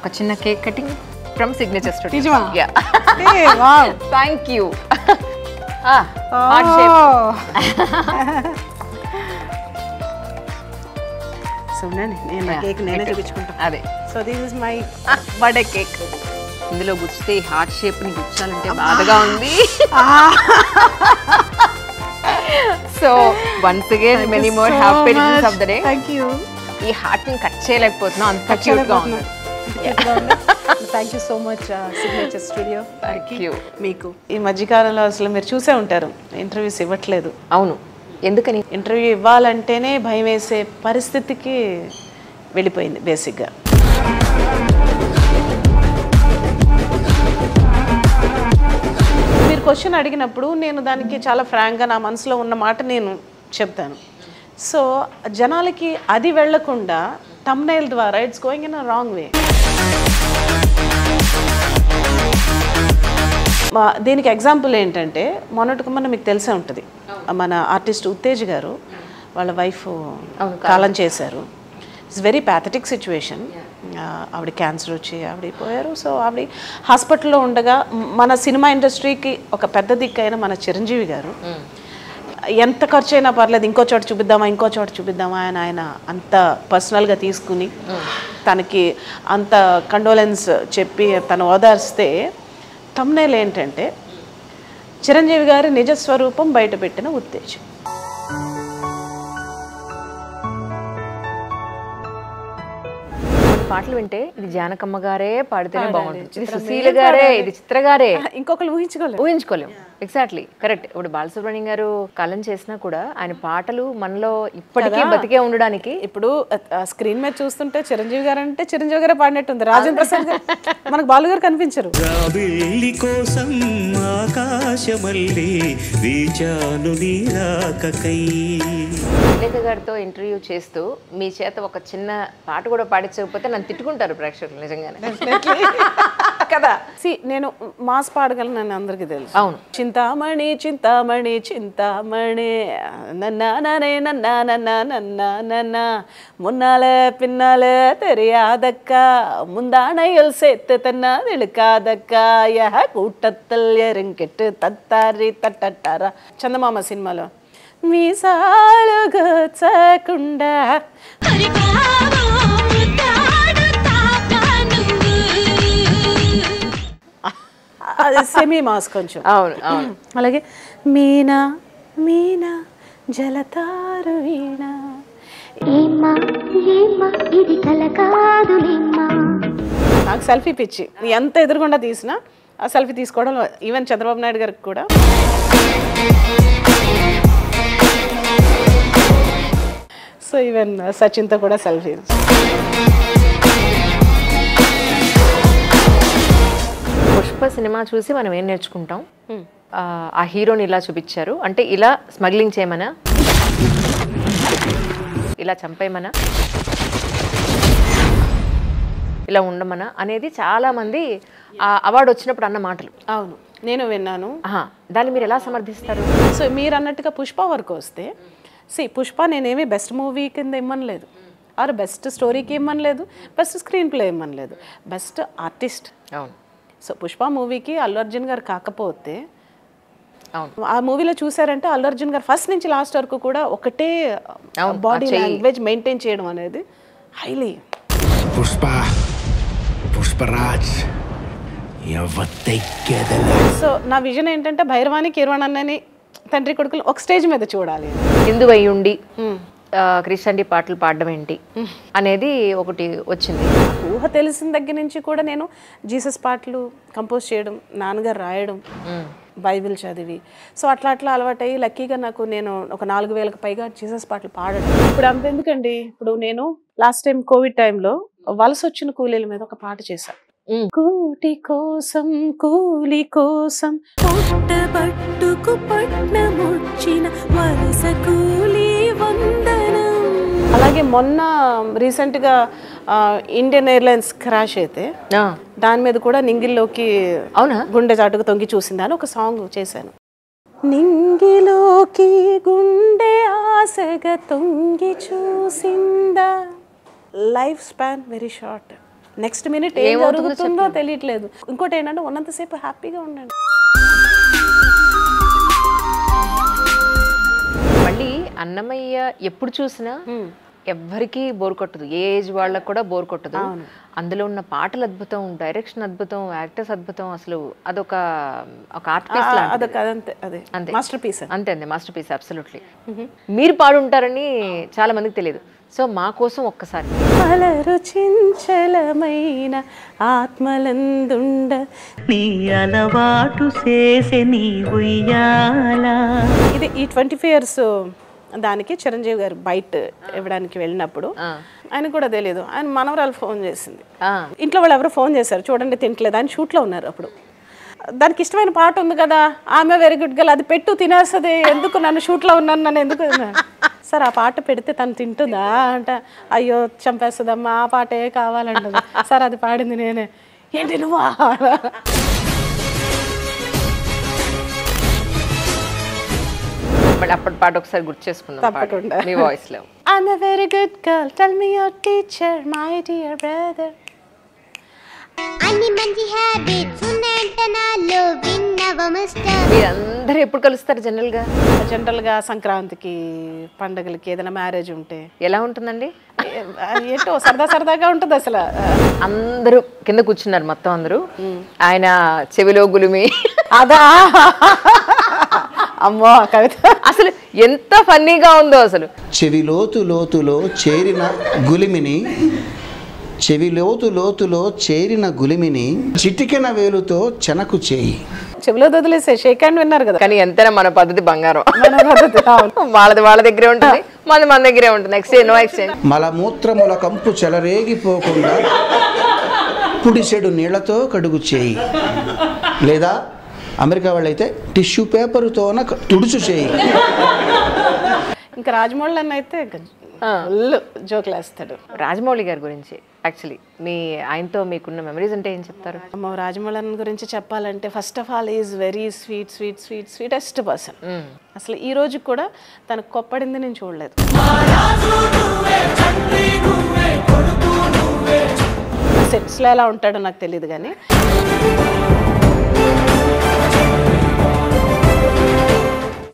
ఒక చిన్న cake cutting from Signature Studio. నిజమా? యా. ఏ wow. Thank you. Heart shape. So నేను కేక్ నేనే చూపించుకుంటాను. అదే. So this is my birthday cake. ఇందులో గుచ్చితే హార్ట్ షేప్ ని గుచ్చాలంటే బాధగా ఉంది. So once again many more happy returns of the day. Thank you. ఈ హార్ట్ ని కట్ చేయలేకపోతున్నాం, అంత క్యూట్ గా ఉంది. Thank you so much Signature Studio. Thank you. మీకు ఈ మధ్యకాలంలో అసలు మీరు చూసే ఉంటారు, ఇంటర్వ్యూస్ ఇవ్వట్లేదు. అవును, ఎందుకని? ఇంటర్వ్యూ ఇవ్వాలంటేనే భయం వేసే పరిస్థితికి వెళ్ళిపోయింది బేసిక్గా. మీరు క్వశ్చన్ అడిగినప్పుడు నేను దానికి చాలా ఫ్రాంక్గా నా మనసులో ఉన్న మాట నేను చెప్తాను. సో జనాలకి అది వెళ్లకుండా థంబ్నెయిల్ ద్వారా it's going in a wrong way. దీనికి ఎగ్జాంపుల్ ఏంటంటే మొన్నటికి మొన్న మీకు తెలిసే ఉంటుంది, మన ఆర్టిస్ట్ ఉత్తేజ్ గారు వాళ్ళ వైఫ్ కాలం చేశారు. It's very pathetic situation. ఆవిడ క్యాన్సర్ వచ్చి ఆవిడ పోయారు. సో ఆవిడ హాస్పిటల్లో ఉండగా మన సినిమా ఇండస్ట్రీకి ఒక పెద్ద దిక్కైన మన చిరంజీవి గారు ఎంత ఖర్చు అయినా పర్లేదు, ఇంకో చోట చూపిద్దామా అని ఆయన అంత పర్సనల్గా తీసుకుని తనకి అంత కండోలెన్స్ చెప్పి తను ఓదార్స్తే థంబ్నెయిల్ ఏంటంటే చిరంజీవి గారి నిజస్వరూపం బయటపెట్టిన ఉత్తేజ్. పాటలు వింటే ఇది జానకమ్మ గారే పాడితేనే బాగుంటుంది, ఇది సుశీల గారే, ఇది చిత్ర గారే, ఇంకొకరు ఊహించుకోలేము. Exactly correct. ఇప్పుడు బాలసుబ్రహ్మణ్యం గారు కాలం చేసినా కూడా ఆయన పాటలు మనలో ఇప్పటికీ బతికే ఉండడానికి. ఇప్పుడు స్క్రీన్ మీద చూస్తుంటే చిరంజీవి గారు అంటే చిరంజీవి గారే పాడినట్టుంది. రాజేంద్ర ప్రసాద్ గారు మనకు బాలు గారు కనిపించరు. లేఖ గారితో ఇంటర్వ్యూ చేస్తూ మీ చేత ఒక చిన్న పాట కూడా పాడించకపోతే నన్ను తిట్టుకుంటారు ప్రేక్షకులు నిజంగానే కదా. నేను మాస్ పాడగలను అని అందరికీ తెలుసు. అవును. చింతామణి చింతామణి చింతామణి నన్నానే నన్నా మున్నాలే పిన్నాలే తెరియాదక్క ముందానయల్ సేత్తు తన్నా నిలుకాదక్క యహ కూటత్తల్ ఎరింకెట్టు తత్తారి తట్టట్టారా చందమామ సినిమాలో మీసాలు గచ్చకుండా అది సెమీ మాస్ కొంచెం. అవును అవును. అలాగే మీనా మీనా జలతారు వీణా నాకు సెల్ఫీ పిచ్చి. ఎంత ఎదురుగుండా తీసినా ఆ సెల్ఫీ తీసుకోవడం, ఈవెన్ చంద్రబాబు నాయుడు గారికి కూడా. సో ఈవెన్ సచిన్తో కూడా సెల్ఫీ. పుష్ప సినిమా చూసి మనం ఏం నేర్చుకుంటాం? ఆ హీరోని ఇలా చూపించారు అంటే ఇలా స్మగ్లింగ్ చేయమనా, ఇలా చంపేయమనా, ఇలా ఉండమనా అనేది చాలా మంది అవార్డు వచ్చినప్పుడు అన్న మాటలు. అవును, నేను విన్నాను. దాన్ని మీరు ఎలా సమర్థిస్తారు? సో మీరు అన్నట్టుగా పుష్ప వరకు వస్తే పుష్ప నేనేమి బెస్ట్ మూవీ కింద ఇమ్మనలేదు, ఆర్ బెస్ట్ స్టోరీకి ఇమ్మనలేదు, బెస్ట్ స్క్రీన్ ప్లే ఇమ్మనలేదు, బెస్ట్ ఆర్టిస్ట్. అవును. సో పుష్ప మూవీకి అల్లు అర్జున్ గారు కాకపోతే ఆ మూవీలో చూసారంటే అల్లు అర్జున్ గారు ఫస్ట్ నుంచి లాస్ట్ వరకు కూడా ఒకటే బాడీ లాంగ్వేజ్ మెయింటైన్ చేయడం అనేది హైలీ. పుష్పరాజ్. సో నా విజన్ ఏంటంటే భైరవాణి కిరవాణి తండ్రి కొడుకులు ఒక స్టేజ్ మీద చూడాలి. హిందూ అయ్యుండి క్రిస్టియానిటీ పాటలు పాడడం ఏంటి అనేది ఒకటి వచ్చింది. ఊహ తెలిసిన దగ్గర నుంచి కూడా నేను జీసస్ పాటలు కంపోజ్ చేయడం, నాన్నగారు రాయడం, బైబిల్ చదివి, సో అట్లా అలవాటయ్యి లక్కీగా నేను ఒక 4000కు పైగా జీసస్ పాటలు పాడడం. ఇప్పుడు అంతెందుకండి, ఇప్పుడు నేను లాస్ట్ టైం కోవిడ్ టైంలో వలస వచ్చిన కూలీల మీద ఒక పాట చేశాను. కూటి కోసం కూలి కోసం పుట్టబట్టుకు పట్నమొచ్చిన వలస కూలి వందనం. అలాగే మొన్న రీసెంట్గా ఇండియన్ ఎయిర్లైన్స్ క్రాష్ అయితే దాని మీద కూడా నింగిల్లోకి గుండె చాటుకు తొంగి చూసిందని ఒక సాంగ్ చేశాను. నింగిలోకి గుండె ఆశగా తొంగి చూసిందా. Lifespan very short. Next minute ఏం జరుగుతుందో తెలియట్లేదు. ఇంకోటి ఏంటంటే ఉన్నంతసేపు హ్యాపీగా ఉండండి. మళ్ళీ అన్నమయ్య ఎప్పుడు చూసినా ఎవ్వరికీ బోర్ కొట్టదు, ఏ ఏజ్ వాళ్ళకు కూడా బోర్ కొట్టదు. అందులో ఉన్న పాటలు అద్భుతం, డైరెక్షన్ అద్భుతం, యాక్టర్స్ అద్భుతం. అసలు అదొక ఆర్ట్ పీస్ అంతే, మాస్టర్ పీస్. అంతే అండి, మాస్టర్ పీస్ అబ్సల్యూట్లీ. మీరు పాడుంటారని చాలా మందికి తెలియదు. సో మా కోసం ఒక్కసారి రుచించలమైన ఆత్మలందుండ నీ అలవాటు చేసే నీ ఉయ్యాల. ఇది ఈ 25 years దానికి చిరంజీవి గారు బయట ఇవ్వడానికి వెళ్ళినప్పుడు ఆయన కూడా తెలియదు, ఆయన మనవరాలు ఫోన్ చేసింది. ఇంట్లో వాళ్ళు ఎవరు ఫోన్ చేశారు, చూడండి తింటలేదు, ఆయన షూట్లో ఉన్నారు. అప్పుడు దానికి ఇష్టమైన పాట ఉంది కదా, ఆమె వెరీ గుడ్ గర్ల్, అది పెట్టు తినేస్తుంది, ఎందుకు నన్ను షూట్లో ఉన్నాను, నన్ను ఎందుకు సార్ ఆ పాట పెడితే తను తింటుందా అంట. అయ్యో చంపేస్తుందమ్మా, ఆ పాటే కావాలంటది. సార్ అది పాడింది నేనే. ఏంటి నువ్వా? అప్పటి పాట ఒకసారి గుర్తు చేసుకుందాం తప్పకుండా మీ వాయిస్ లో. I'm a very good girl, tell me your teacher, my dear brother. అన్ని మంచి హ్యాబిట్స్ ఉన్నాయంట నాలో, విన్నవ మిస్టర్. మీరందరూ ఎప్పుడు కలుస్తారు జనరల్ గా సంక్రాంతికి, పండగలకి, ఏదైనా మ్యారేజ్ ఉంటే. ఎలా ఉంటుందండి? ఏంటో సరదాగా ఉంటుంది అసలు. అందరూ కింద కూర్చున్నారు మొత్తం అందరూ, ఆయన చెవిలో గులిమి. అదా అమ్మో కవిత అసలు ఎంత ఫన్నీగా ఉందో అసలు. చెవి లోతులో చేరిన గులిమిని, చెవి లోతులో చేరిన గులిమిని చిటికెన వేలుతో చెనకు చేయి. చెవిలో వదిలేసే షేక్ హ్యాండ్ విన్నారు కదా. కానీ ఎంతైనా మన పద్ధతి బంగారం. వాళ్ళది వాళ్ళ దగ్గరే ఉంటుంది, మనది మన దగ్గరే ఉంటుంది. Exchange no exchange. మలమూత్రముల కంపు చెలరేగిపోకుండా పుడిసెడు నీళ్లతో కడుగు చేయి, లేదా అమెరికా వాళ్ళైతే టిష్యూ పేపర్తోన తుడుచు చేయి. ఇంకా రాజమౌళి అన్న అయితే జోకులు వేస్తాడు. రాజమౌళి గారి గురించి యాక్చువల్లీ ఆయనతో మీకున్న మెమరీస్ అంటే ఏం చెప్తారు? అమ్మ రాజమౌళి అన్న గురించి చెప్పాలంటే first of all is very sweetest person. అసలు ఈ రోజు కూడా తనకు కొప్పడింది నేను చూడలేదు. సెట్స్లో ఎలా ఉంటాడో నాకు తెలియదు కానీ